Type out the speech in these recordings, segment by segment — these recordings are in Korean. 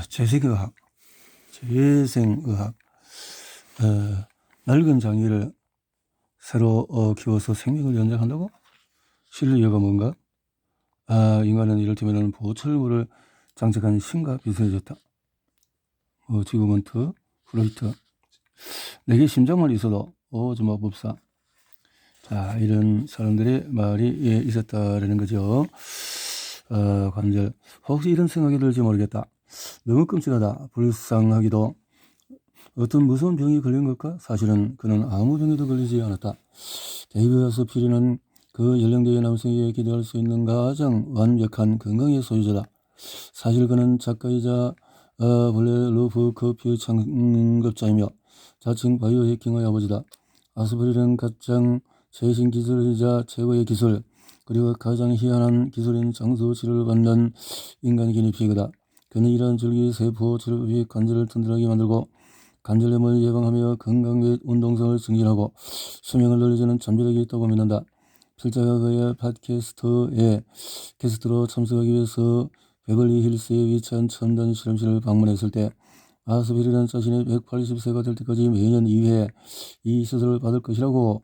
재생의학, 재생의학, 낡은 장기를 새로 키워서 생명을 연장한다고? 실을 이유가 뭔가? 인간은 이를테면 보철물을 장착한 신과 비슷해졌다. 지구먼트, 프로이트. 내게 심장만 있어도 정말 법사. 자, 이런 사람들의 말이 있었다라는 거죠. 관절. 혹시 이런 생각이 들지 모르겠다. 너무 끔찍하다. 불쌍하기도. 어떤 무서운 병이 걸린 걸까? 사실은 그는 아무 병에도 걸리지 않았다. 데이비드 하스피리는 그 연령대의 남성에게 기대할 수 있는 가장 완벽한 건강의 소유자다. 사실 그는 작가이자 블레 러브 커피의 창급자이며 자칭 바이오 해킹의 아버지다. 하스피리는 가장 최신 기술이자 최고의 기술, 그리고 가장 희한한 기술인 장수 치료를 받는 인간 기니피그다. 그는 이러한 줄기세포 치료법이 관절을 튼튼하게 만들고 관절염을 예방하며 건강 및 운동성을 증진하고 수명을 늘려주는 잠재력이 있다고 믿는다. 필자가 그의 팟캐스트에 게스트로 참석하기 위해서 베벌리 힐스에 위치한 첨단 실험실을 방문했을 때 아스피리는 자신이 180세가 될 때까지 매년 2회 이 수술을 받을 것이라고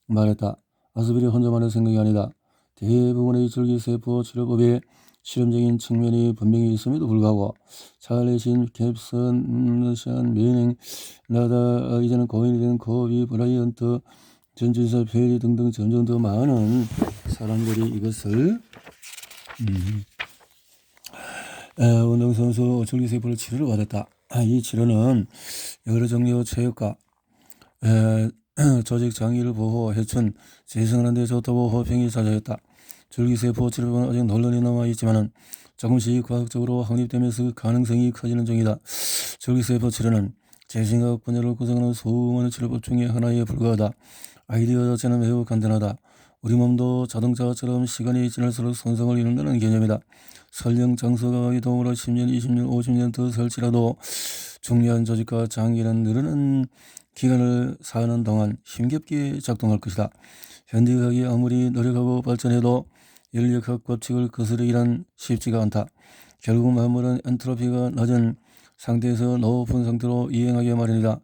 말했다. 아스피리 혼자만의 생각이 아니다. 대부분의 줄기세포 치료법에 실험적인 측면이 분명히 있음에도 불구하고 찰리신, 캡슨, 션, 메닝, 나다, 이제는 고인이 된 코비, 브라이언트, 전진사, 페리 등등 점점 더 많은 사람들이 이것을 운동선수 줄기세포를 치료를 받았다. 이 치료는 여러 종류 체육과 조직 장기를 보호, 해춘, 재생하는 데 좋다고 호평이 잦아졌다. 줄기세포 치료법은 아직 논란이 남아있지만 조금씩 과학적으로 확립되면서 가능성이 커지는 중이다. 줄기세포 치료는 재생학 분야를 구성하는 수많은 치료법 중에 하나에 불과하다. 아이디어 자체는 매우 간단하다. 우리 몸도 자동차처럼 시간이 지날수록 손상을 입는다는 개념이다. 설령 장소가 이동으로 10년, 20년, 50년 더 살지라도 중요한 조직과 장기는 늘어난 기간을 사는 동안 힘겹게 작동할 것이다. 현대의학이 아무리 노력하고 발전해도 인력학 법칙을 거스르기란 쉽지가 않다. 결국 만물은 엔트로피가 낮은 상태에서 높은 상태로 이행하기 마련이다.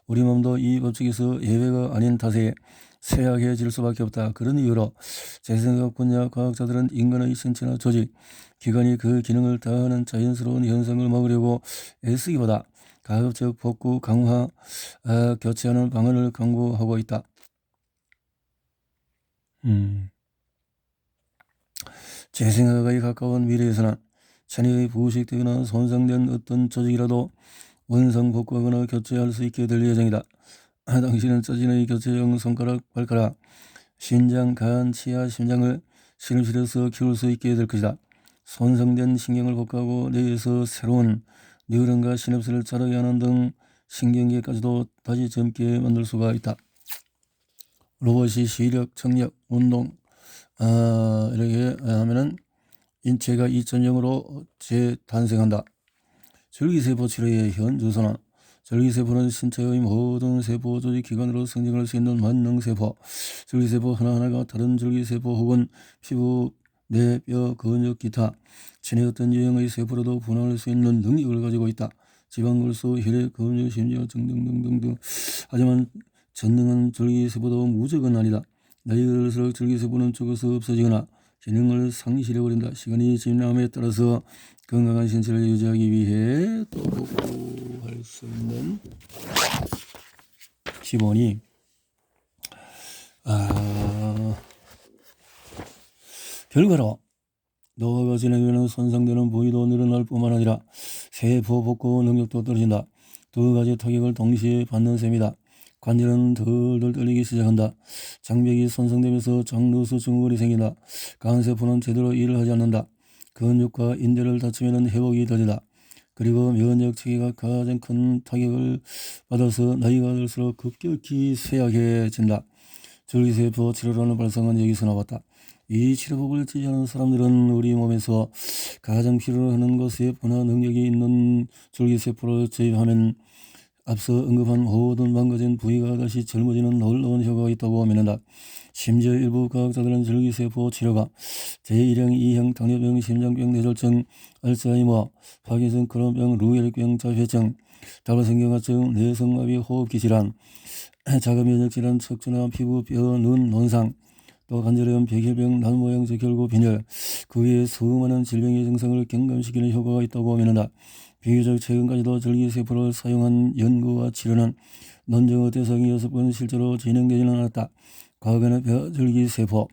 우리 몸도 이 법칙에서 예외가 아닌 탓에 쇠약해질 수밖에 없다. 그런 이유로 재생학 분야 과학자들은 인간의 신체나 조직, 기관이 그 기능을 다하는 자연스러운 현상을 막으려고 애쓰기보다 가급적 복구, 강화, 교체하는 방안을 강구하고 있다. 재생학에 가까운 미래에서는 체내의 부식되거나 손상된 어떤 조직이라도 원상 복구하거나 교체할 수 있게 될 예정이다. 당신은 자신의 교체용 손가락, 발가락, 신장, 간, 치아, 심장을 실험실에서 키울 수 있게 될 것이다. 손상된 신경을 복구하고 뇌에서 새로운 뉴런과 시냅스를 자라게 하는 등 신경계까지도 다시 젊게 만들 수가 있다. 로봇이 시력, 청력, 운동 이렇게 하면은 인체가 2.0으로 재탄생한다. 줄기세포 치료의 현 주소는 줄기세포는 신체의 모든 세포 조직 기관으로 성장할 수 있는 만능세포. 줄기세포 하나하나가 다른 줄기세포 혹은 피부, 뇌, 뼈, 근육, 기타 체내 어떤 유형의 세포로도 분할할 수 있는 능력을 가지고 있다. 지방골수, 혈액, 근육, 심지어 등등등등등. 하지만 전능한 줄기세포도 무조건 아니다. 나이가 들수록 줄기세포는 죽어서 없어지거나 기능을 상실해버린다. 시간이 지남에 따라서 건강한 신체를 유지하기 위해 또 복구할 수 있는 기본이 결과로 노화가 진행되면 손상되는 부위도 늘어날 뿐만 아니라 세포 복구 능력도 떨어진다. 두 가지 타격을 동시에 받는 셈이다. 관절은 덜덜 떨리기 시작한다. 장벽이 손상되면서 장누수 증후군이 생긴다. 간세포는 제대로 일을 하지 않는다. 근육과 인대를 다치면 회복이 더디다. 그리고 면역 체계가 가장 큰 타격을 받아서 나이가 들수록 급격히 쇠약해진다. 줄기세포 치료라는 발상은 여기서 나왔다. 이 치료법을 지지하는 사람들은 우리 몸에서 가장 필요하는 것에 분화 능력이 있는 줄기세포를 투입하면 앞서 언급한 모든 망가진 부위가 다시 젊어지는 놀라운 효과가 있다고 믿는다. 심지어 일부 과학자들은 줄기세포 치료가 제1형, 2형 당뇨병, 심장병, 뇌졸중, 알츠하이머, 파킨슨, 크론병, 루게릭병, 자폐증, 다발성경화증, 뇌성마비, 호흡기 질환, 자가면역질환, 척추나 피부, 뼈, 눈, 논상, 또 관절염, 백혈병, 난모형, 적혈구, 빈혈, 그 외에 수많은 질병의 증상을 경감시키는 효과가 있다고 믿는다. 비교적 최근까지도 줄기세포를 사용한 연구와 치료는 논증의 대상이 6번 실제로 진행되지는 않았다. 과거에는 뼈줄기세포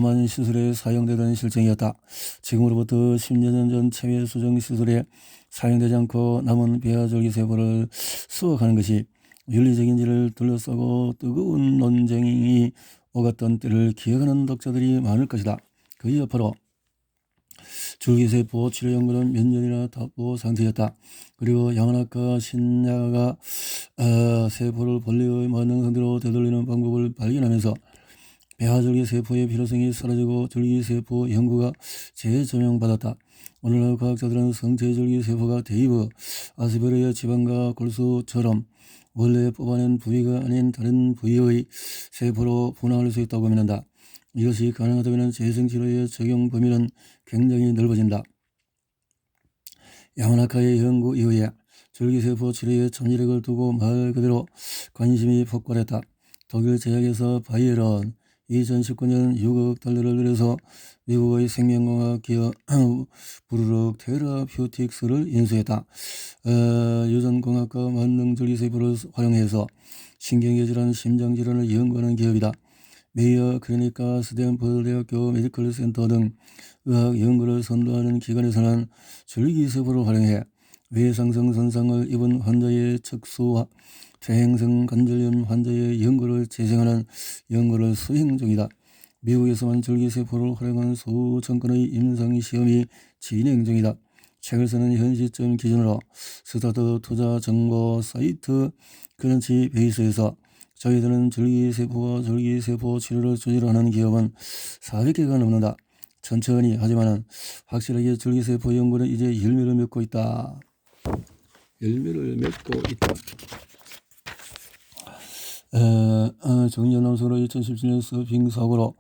만 시술에 사용되던 실정이었다. 지금으로부터 10여 년 전 체외 수정 시술에 사용되지 않고 남은 뼈줄기세포를 수확하는 것이 윤리적인지를 둘러싸고 뜨거운 논쟁이 오갔던 때를 기억하는 독자들이 많을 것이다. 그 여파로 줄기세포 치료 연구는 몇 년이나 답보 상태였다. 그리고 야만학과 신야가 세포를 본래의 만능 상태로 되돌리는 방법을 발견하면서 폐하줄기세포의 필요성이 사라지고 줄기세포 연구가 재조명받았다. 오늘날 과학자들은 성체줄기세포가 데이브 아스베르의 지방과 골수처럼 원래 뽑아낸 부위가 아닌 다른 부위의 세포로 분화할 수 있다고 믿는다. 이것이 가능하다면 재생치료의 적용 범위는 굉장히 넓어진다. 야마나카의 연구 이후에 줄기세포 치료에 참여력을 두고 말 그대로 관심이 폭발했다. 독일 제약회사 바이에른 2019년 6억 달러를 들여서 미국의 생명공학 기업 부르륵 테라퓨틱스를 인수했다. 유전공학과 만능 줄기세포를 활용해서 신경계 질환, 심장질환을 연구하는 기업이다. 메이어 클리닉과 스탠퍼드 대학교 메디컬 센터 등 의학 연구를 선도하는 기관에서는 줄기세포를 활용해 외상성 손상을 입은 환자의 척수와 퇴행성 관절염 환자의 연구를 재생하는 연구를 수행 중이다. 미국에서만 줄기세포를 활용한 수천 건의 임상시험이 진행 중이다. 책을 쓰는 현 시점 기준으로 스타트 투자 정보 사이트 크런치 베이스에서 저희들은 줄기세포와 줄기세포 치료를 주제로 하는 기업은 400개가 넘는다. 천천히 하지만 확실하게 줄기세포 연구는 이제 열매를 맺고 있다. 정년남성으로 2017년 서핑 사고로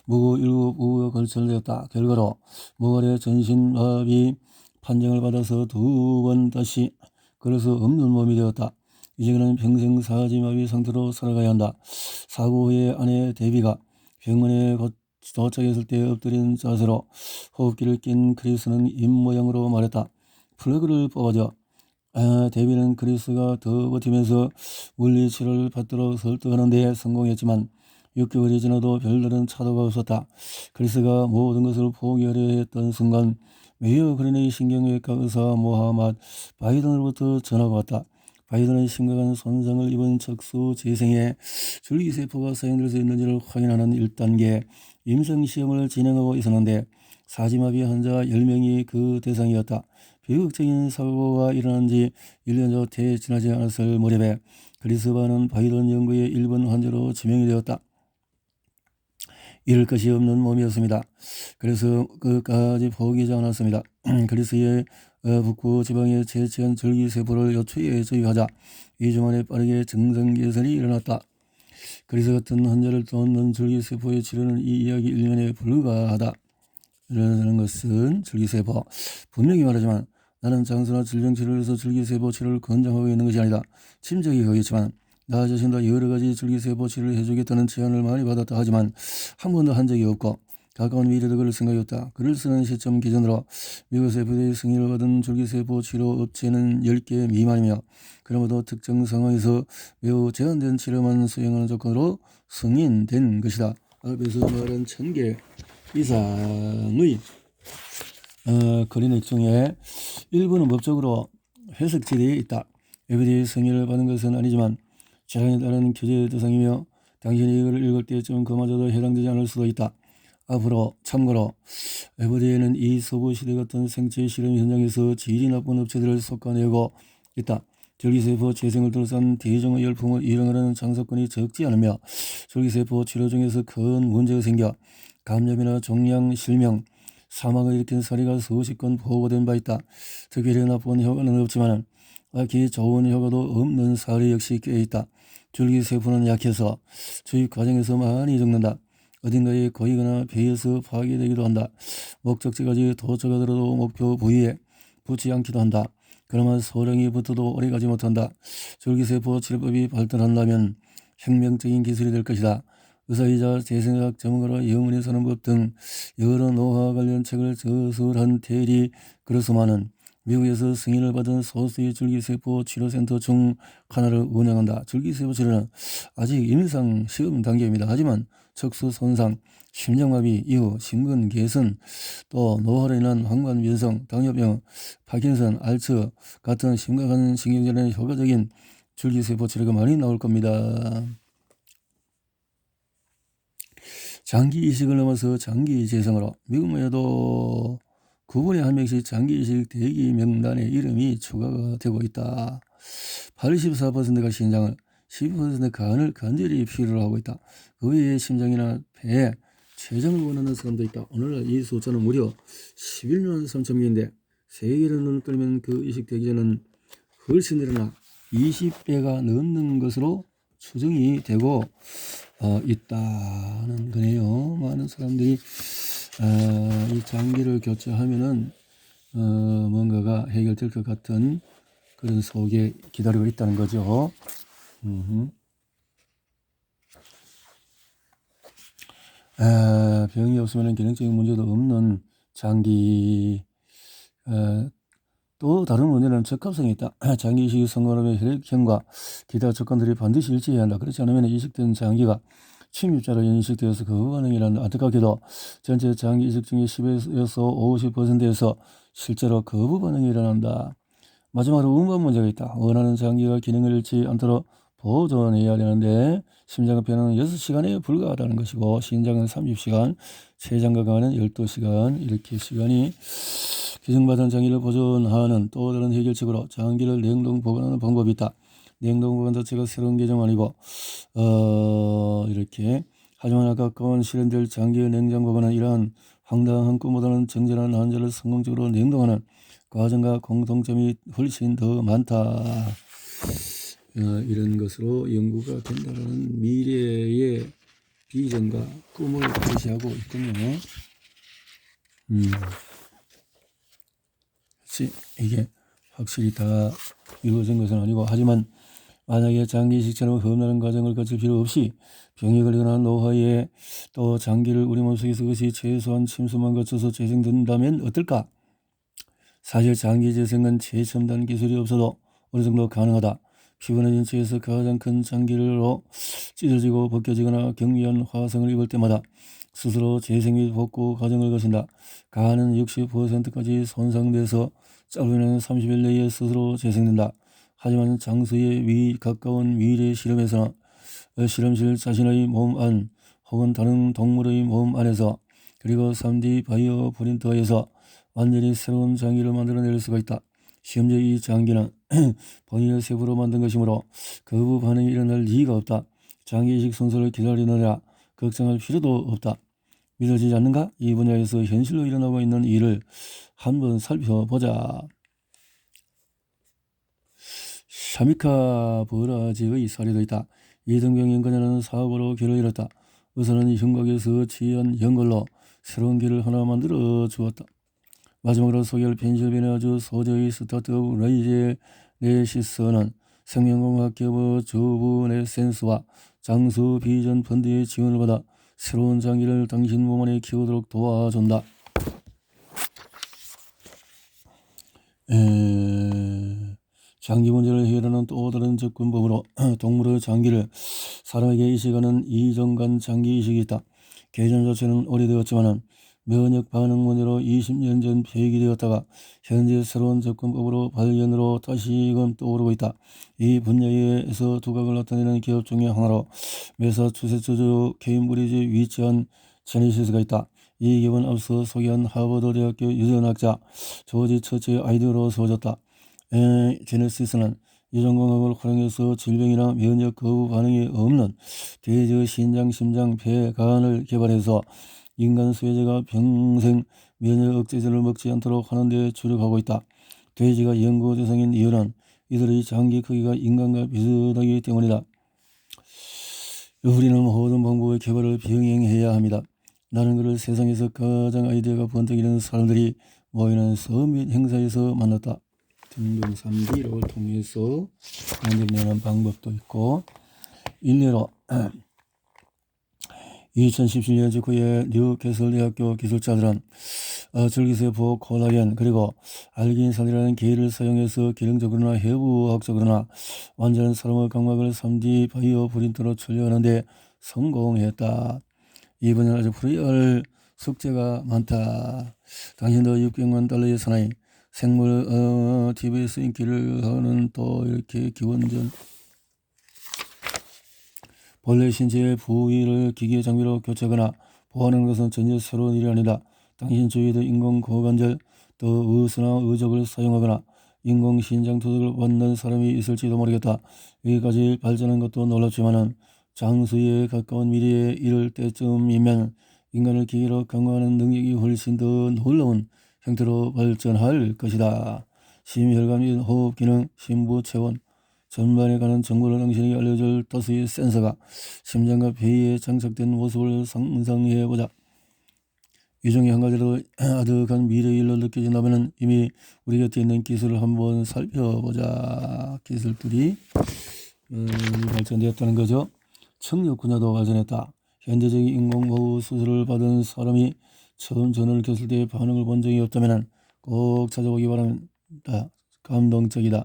무고 7부가 걸쳐되었다. 결과로 모발의 전신마비 판정을 받아서 2번 다시 걸을 수 없는 몸이 되었다. 이제 그는 평생 사지마비 상태로 살아가야 한다. 사고 후에 아내 데비가 병원에 도착했을 때 엎드린 자세로 호흡기를 낀 크리스는 입모양으로 말했다. 플러그를 뽑아줘. 데비는 크리스가 더 버티면서 물리치료를 받도록 설득하는 데 성공했지만 6개월이 지나도 별다른 차도가 없었다. 크리스가 모든 것을 포기하려 했던 순간 메이어 클리닉 신경외과 의사 모하맛 바이든으로부터 전화가 왔다. 바이든은 심각한 손상을 입은 척수 재생에 줄기세포가 사용될 수 있는지를 확인하는 1단계 임상시험을 진행하고 있었는데 사지마비 환자 10명이 그 대상이었다. 비극적인 사고가 일어난 지 1년도 채 지나지 않았을 무렵에 크리스바는 바이든 연구의 1번 환자로 지명이 되었다. 잃을 것이 없는 몸이었습니다. 그래서 끝까지 포기하지 않았습니다. 그리스의 북부 지방에 채취한 줄기세포를 요초에 투입하자 2주 만에 빠르게 증상 개선이 일어났다. 그리스 같은 환자를 돕는 줄기세포의 치료는 이 이야기 일면에 불과하다. 이라는 것은 줄기세포. 분명히 말하지만 나는 장수나 질병 치료를 해서 줄기세포 치료를 권장하고 있는 것이 아니다. 짐작이 가겠지만 나 자신도 여러 가지 줄기세포 치료를 해주겠다는 제안을 많이 받았다 하지만 한 번도 한 적이 없고 가까운 미래도 그럴 생각이 없다. 글을 쓰는 시점 기준으로 미국에서 FDA 승인을 받은 줄기세포 치료 업체는 10개 미만이며 그러므로 특정 상황에서 매우 제한된 치료만 수행하는 조건으로 승인된 것이다. 앞에서 말한 1000개 이상의 클리닉 중에 일부는 법적으로 해석지대에 있다. FDA 승인을 받은 것은 아니지만 재량에 따른 규제 대상이며 당신이 이걸 읽을 때쯤 그마저도 해당되지 않을 수도 있다. 앞으로 참고로 FDA는 이 서부시대 같은 생체 실험 현장에서 질이 나쁜 업체들을 솎아내고 있다. 줄기세포 재생을 둘러싼 대중의 열풍을 일어나는 장사건이 적지 않으며 줄기세포 치료 중에서 큰 문제가 생겨 감염이나 종양, 실명, 사망을 일으킨 사례가 수십 건 보고된 바 있다. 특별히 나쁜 효과는 없지만 악히 좋은 효과도 없는 사례 역시 꽤 있다. 줄기세포는 약해서 주입 과정에서 많이 죽는다. 어딘가에 고이거나 베어서 파괴되기도 한다. 목적지까지 도착하더라도 목표 부위에 붙지 않기도 한다. 그나마 소량이 붙어도 오래가지 못한다. 줄기세포 치료법이 발달한다면 혁명적인 기술이 될 것이다. 의사이자 재생학 전문가로 영원히 사는 법 등 여러 노화 관련 책을 저술한 테리 그로스만은 미국에서 승인을 받은 소수의 줄기세포 치료센터 중 하나를 운영한다. 줄기세포 치료는 아직 임상 시험 단계입니다. 하지만 척수 손상, 심장마비 이후 심근 개선, 또 노화로 인한 황반변성, 당뇨병, 파킨슨, 알츠 같은 심각한 신경질환에 효과적인 줄기세포 치료가 많이 나올 겁니다. 장기 이식을 넘어서 장기 재생으로 미국에도 9분에 1명씩 장기 이식 대기 명단에 이름이 추가가 되고 있다. 84%가 신장을, 12%가 간을 간절히 필요로 하고 있다. 그 외에 심장이나 폐에 췌장을 원하는 사람도 있다. 오늘날 이 숫자는 무려 11만 3천 명인데 세계를 눈을 뜨면 그 이식 대기자는 훨씬 늘어나 20배가 넘는 것으로 추정이 되고 있다는 거네요. 많은 사람들이 이 장기를 교체하면은 뭔가가 해결될 것 같은 그런 속에 기다리고 있다는 거죠. 병이 없으면 기능적인 문제도 없는 장기. 또 다른 문제는 적합성이 있다. 장기 이식이 성공하면 혈액형과 기타 조건들이 반드시 일치해야 한다. 그렇지 않으면 이식된 장기가 침입자로 인식되어서 거부 반응이란다. 안타깝게도 전체 장기 이식 중에 10에서 50%에서 실제로 거부 반응이 일어난다. 마지막으로 운반 문제가 있다. 원하는 장기가 기능을 잃지 않도록 보존해야 되는데 심장흡연은 6시간에 불과하다는 것이고 신장은 30시간, 췌장과 간은 12시간 이렇게 시간이 기증받은 장기를 보존하는 또 다른 해결책으로 장기를 냉동 보관하는 방법이 있다. 냉동 보관 자체가 새로운 개념 아니고 이렇게 하지만 아까운 실현될 장기의 냉장 보관은 이러한 황당한 꿈보다는 정전한 환자를 성공적으로 냉동하는 과정과 공통점이 훨씬 더 많다. 이런 것으로 연구가 된다는 미래의 비전과 꿈을 제시하고 있군요. 그렇지? 이게 확실히 다 이루어진 것은 아니고 하지만 만약에 장기 이식처럼 험난한 과정을 거칠 필요 없이 병이 걸리거나 노화에 또 장기를 우리 몸속에서 그것이 최소한 침수만 거쳐서 재생된다면 어떨까? 사실 장기 재생은 최첨단 기술이 없어도 어느 정도 가능하다. 피부는 인체에서 가장 큰 장기로 찢어지고 벗겨지거나 경미한 화상을 입을 때마다 스스로 재생 및 복구 과정을 거친다. 간은 60%까지 손상돼서 짧으면 30일 내에 스스로 재생된다. 하지만 장수의 가까운 미래 실험에서는 실험실 자신의 몸 안 혹은 다른 동물의 몸 안에서 그리고 3D 바이오 프린터에서 완전히 새로운 장기를 만들어낼 수가 있다. 심지어 이 장기는 본인의 세포로 만든 것이므로 거부 반응이 일어날 리가 없다. 장기 이식 순서를 기다리느라 걱정할 필요도 없다. 믿어지지 않는가? 이 분야에서 현실로 일어나고 있는 일을 한번 살펴보자. 샤미카 버라지의 사례도 있다. 이등병인 그녀는 사업으로 길을 잃었다. 의사는 흉곽에서 취한 연골로 새로운 길을 하나 만들어 주었다. 마지막으로 소개할 펜실베니아주 소재의 스타트업 레이제네시스는 생명공학 기업 주브네센스와 장수 비전 펀드의 지원을 받아 새로운 장기를 당신 몸 안에 키우도록 도와준다. 장기 문제를 해결하는 또 다른 접근법으로 동물의 장기를 사람에게 이식하는 이정간 장기 이식이 있다. 개념 자체는 오래되었지만 면역 반응 문제로 20년 전 폐기되었다가 현재 새로운 접근법으로 발견으로 다시금 떠오르고 있다. 이 분야에서 두각을 나타내는 기업 중의 하나로 매사추세츠주 케임브리지 위치한 제네시스가 있다. 이 기업은 앞서 소개한 하버드 대학교 유전학자 조지 처치의 아이디어로 세워졌다. 제네시스는 유전공학을 활용해서 질병이나 면역 거부 반응이 없는 돼지 신장, 심장, 폐, 간을 개발해서 인간 수혜자가 평생 면역 억제제를 먹지 않도록 하는 데 주력하고 있다. 돼지가 연구 대상인 이유는 이들의 장기 크기가 인간과 비슷하기 때문이다. 우리는 모든 방법의 개발을 병행해야 합니다. 나는 그를 세상에서 가장 아이디어가 번뜩이는 사람들이 모이는 서밋 행사에서 만났다. 등등 3D를 통해서 만들어내는 방법도 있고, 일례로 2017년 직후에 뉴캐슬 대학교 기술자들은 줄기세포, 콜라겐, 그리고 알긴산이라는 계를 사용해서 기능적으로나 해부학적으로나 완전한 사람의 각막을 3D 바이오 프린터로 출력하는 데 성공했다. 이 분야는 아주 풀이할 숙제가 많다. 당신도 $600만 사나이 생물 TV에서 인기를 하는 또 이렇게 기원전 본래 신체의 부위를 기계 장비로 교체하거나 보완하는 것은 전혀 새로운 일이 아니다. 당신 주위에도 인공 고관절, 또 의수나 의적을 사용하거나 인공 신장 투석을 받는 사람이 있을지도 모르겠다. 여기까지 발전한 것도 놀랍지만은 장수에 가까운 미래에 이를 때쯤이면 인간을 기계로 강화하는 능력이 훨씬 더 놀라운 형태로 발전할 것이다. 심혈관 및 호흡 기능, 심부 체온, 전반에 관한 정보를 당신에게 알려줄 다수의 센서가 심장과 폐에 장착된 모습을 상상해보자. 이 중에 한 가지로 아득한 미래의 일로 느껴진다면 이미 우리 곁에 있는 기술을 한번 살펴보자. 기술들이 발전되었다는 거죠. 청력 분야도 발전했다. 현대적인 인공호흡 수술을 받은 사람이 처음 전원을 켰을 때의 반응을 본 적이 없다면 꼭 찾아보기 바랍니다. 감동적이다.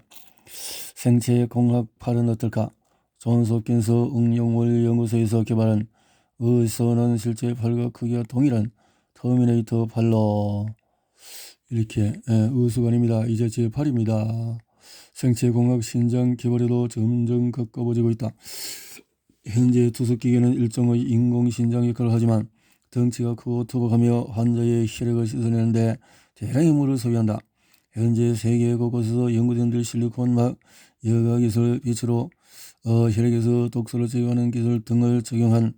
생체 공학팔은 어떨까? 존스 홉킨스 응용물 연구소에서 개발한 의선은 실제 팔과 크기가 동일한 터미네이터 팔로 이렇게 의수관입니다. 이제 제8입니다. 생체공학 신장 개발에도 점점 가까워지고 있다. 현재 투석기계는 일종의 인공신장 역할을 하지만 덩치가 크고 투박하며 환자의 혈액을 씻어내는데 대량의 물을 소비한다. 현재 세계 곳곳에서 연구진들 실리콘막 여과기술, 빛으로 혈액에서 독소를 제거하는 기술 등을 적용한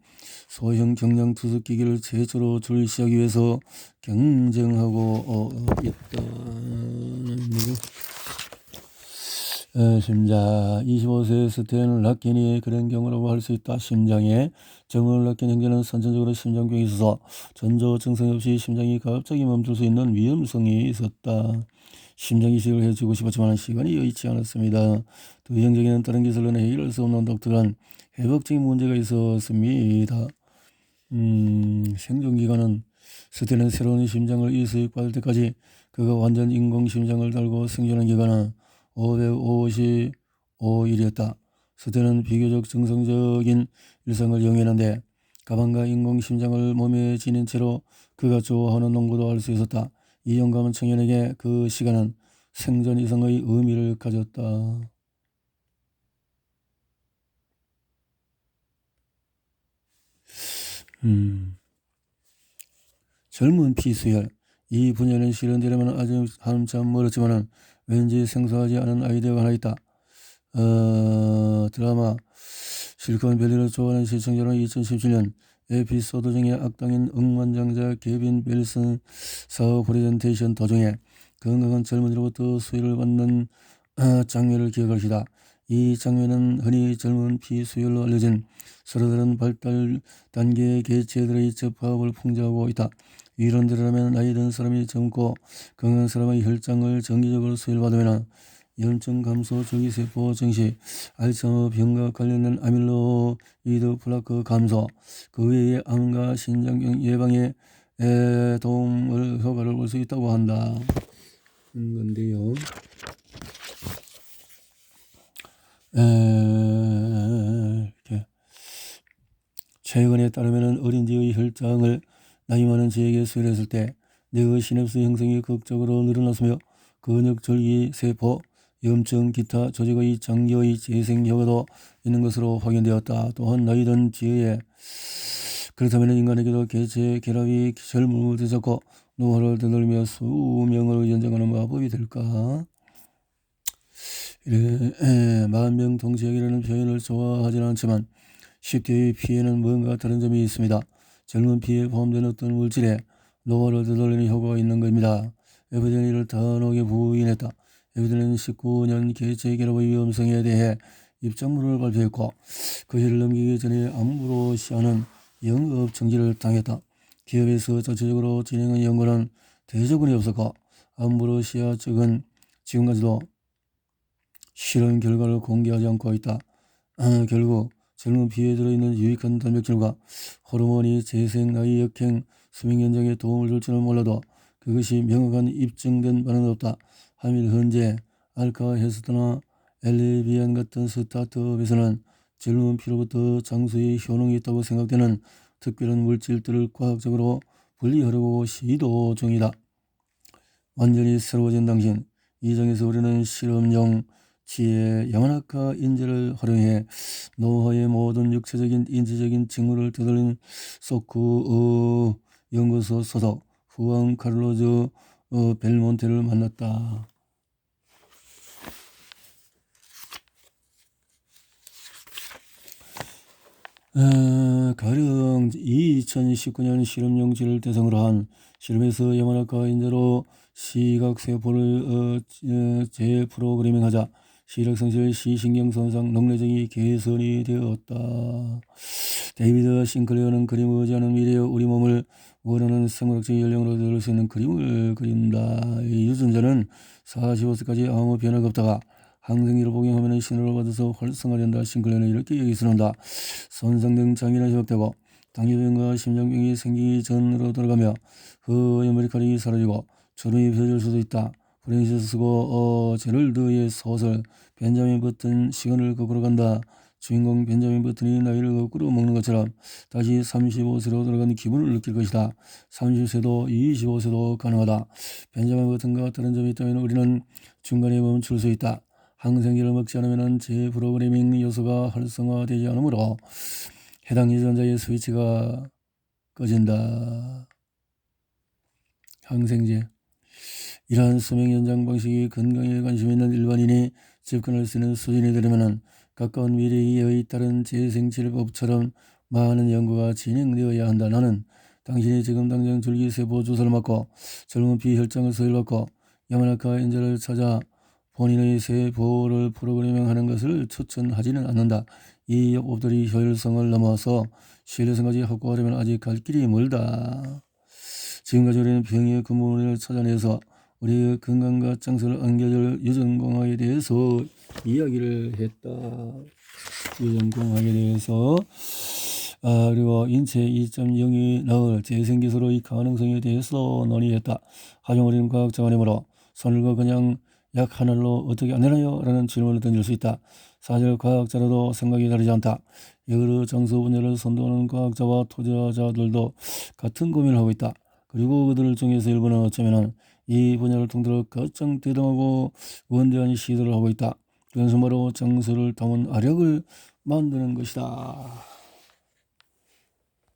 소형 경량 투석기기를 최초로 출시하기 위해서 경쟁하고 있다는 심장 25세 스탠 락킨이 그런 경우라고 할 수 있다. 심장에 정을 락킨 형제는 선천적으로 심장병이 있어서 전조 증상 없이 심장이 갑자기 멈출 수 있는 위험성이 있었다. 심장 이식을 해주고 싶었지만 시간이 여의치 않았습니다. 두 형제에게는 다른 기술로는 해결할 수 없는 독특한 회복적인 문제가 있었습니다. 생존기간은 스탠은 새로운 심장을 이수익받을 때까지 그가 완전 인공 심장을 달고 생존한 기간은 555일이었다. 스탠은 비교적 정상적인 일상을 영위하는데 가방과 인공 심장을 몸에 지닌 채로 그가 좋아하는 농구도 할 수 있었다. 이 영감은 청년에게 그 시간은 생존 이상의 의미를 가졌다. 젊은 피수혈. 이 분야는 실현되려면 아주 한참 멀었지만 왠지 생소하지 않은 아이디어가 하나 있다. 드라마 실리콘밸리를 좋아하는 시청자는 2017년 에피소드 중에 악당인 억만장자 케빈 벨슨 사업 프레젠테이션 도중에 건강한 젊은이로부터 수혈을 받는 장면을 기억할 것이다. 이 장면은 흔히 젊은 피수혈로 알려진 서로 다른 발달 단계의 개체들의 접합을 풍자하고 있다. 이론대로라면 나이 든 사람이 젊고 건강한 사람의 혈장을 정기적으로 수혈받으면 염증 감소, 줄기세포 증식, 알츠하이머 병과 관련된 아밀로이드 플라크 감소, 그 외에 암과 신장병 예방에 도움을 효과를 볼 수 있다고 한다. 건데요. 이렇게 최근에 따르면 어린지의 혈장을 나이 많은 저에게 수혈했을 때 뇌의 시냅스 형성이 극적으로 늘어났으며 근육 절기 세포, 염증, 기타 조직의 장기의 재생 효과도 있는 것으로 확인되었다. 또한 나이 든 뒤에 그렇다면 인간에게도 개체 결합이 젊음을 되찾고 노화를 되돌리며 수명을 연장하는 마법이 될까? 만병통치약이라는 표현을 좋아하지는 않지만 10대의 피에는 뭔가 다른 점이 있습니다. 젊은 피에 포함된 어떤 물질에 노화를 되돌리는 효과가 있는 겁니다. 에브덴이 이를 단호하게 부인했다. 에브덴은 19년 개체 결합의 위험성에 대해 입장문을 발표했고 그 해를 넘기기 전에 암브로시아는 영업 정지를 당했다. 기업에서 자체적으로 진행한 연구는 대조군이 없었고 암브로시아 측은 지금까지도 실험 결과를 공개하지 않고 있다. 결국 젊은 피에 들어있는 유익한 단백질과 호르몬이 재생, 나이, 역행, 수명 연장에 도움을 줄지는 몰라도 그것이 명확한 입증된 바는 없다. 하물 현재 알카헤스트나 엘리비안 같은 스타트업에서는 젊은 피로부터 장수의 효능이 있다고 생각되는 특별한 물질들을 과학적으로 분리하려고 시도 중이다. 완전히 새로워진 당신, 이 장에서 우리는 실험용 지혜 야마나카 인재를 활용해 노화의 모든 육체적인 인지적인 징후를 되돌린 소크 연구소 소속 후안 카를로즈 벨몬테를 만났다. 가령 2019년 실험용지를 대상으로 한 실험에서 야마나카 인재로 시각세포를 재프로그래밍하자 시력상실, 시신경손상, 능력적인 개선이 되었다. 데이비드 싱클레어는 그림 의지하는 미래의 우리 몸을 원하는 생물학적 연령으로 들을 수 있는 그림을 그린다. 이 유전자는 45세까지 아무 변화가 없다가 항생제를 복용하면 신호를 받아서 활성화된다. 싱클레어는 이렇게 얘기했습니다. 손상등 장애는 회복되고 당뇨병과 심장병이 생기기 전으로 돌아가며 그 머리카락이 사라지고 주름이 펴질 수도 있다. 프랜시스 쓰고 제럴드의 소설 벤자민 버튼 시간을 거꾸로 간다. 주인공 벤자민 버튼이 나이를 거꾸로 먹는 것처럼 다시 35세로 돌아가는 기분을 느낄 것이다. 30세도 25세도 가능하다. 벤자민 버튼과 다른 점이 있다면 우리는 중간에 멈출 수 있다. 항생제를 먹지 않으면 재프로그래밍 요소가 활성화되지 않으므로 해당 유전자의 스위치가 꺼진다. 항생제. 이러한 수명 연장 방식이 건강에 관심 있는 일반인이 접근할 수 있는 수준이 되려면 가까운 미래의 다른 재생치료법처럼 많은 연구가 진행되어야 한다. 나는 당신이 지금 당장 줄기세포 주사를 맞고 젊은 피 혈장을 서열받고 야마나카 인자를 찾아 본인의 세포를 프로그래밍하는 것을 추천하지는 않는다. 이 요법들이 효율성을 넘어서 신뢰성까지 확보하려면 아직 갈 길이 멀다. 지금까지 우리는 병의 근본을 찾아내서 우리의 건강과 장수를 안겨줄 유전공학에 대해서 이야기를 했다. 유전공학에 대해서 그리고 인체 2.0이 나올 재생기술의 가능성에 대해서 논의했다. 하지만 우리는 과학자관이므로 손을 거 그냥 약 하나로 어떻게 안 되나요? 라는 질문을 던질 수 있다. 사실 과학자라도 생각이 다르지 않다. 여러 장수 분야를 선도하는 과학자와 투자자들도 같은 고민을 하고 있다. 그리고 그들 중에서 일부는 어쩌면 이 분야를 통틀어 가장 대담하고 원대한 시도를 하고 있다. 그것은 바로 장수를 담은 아력을 만드는 것이다.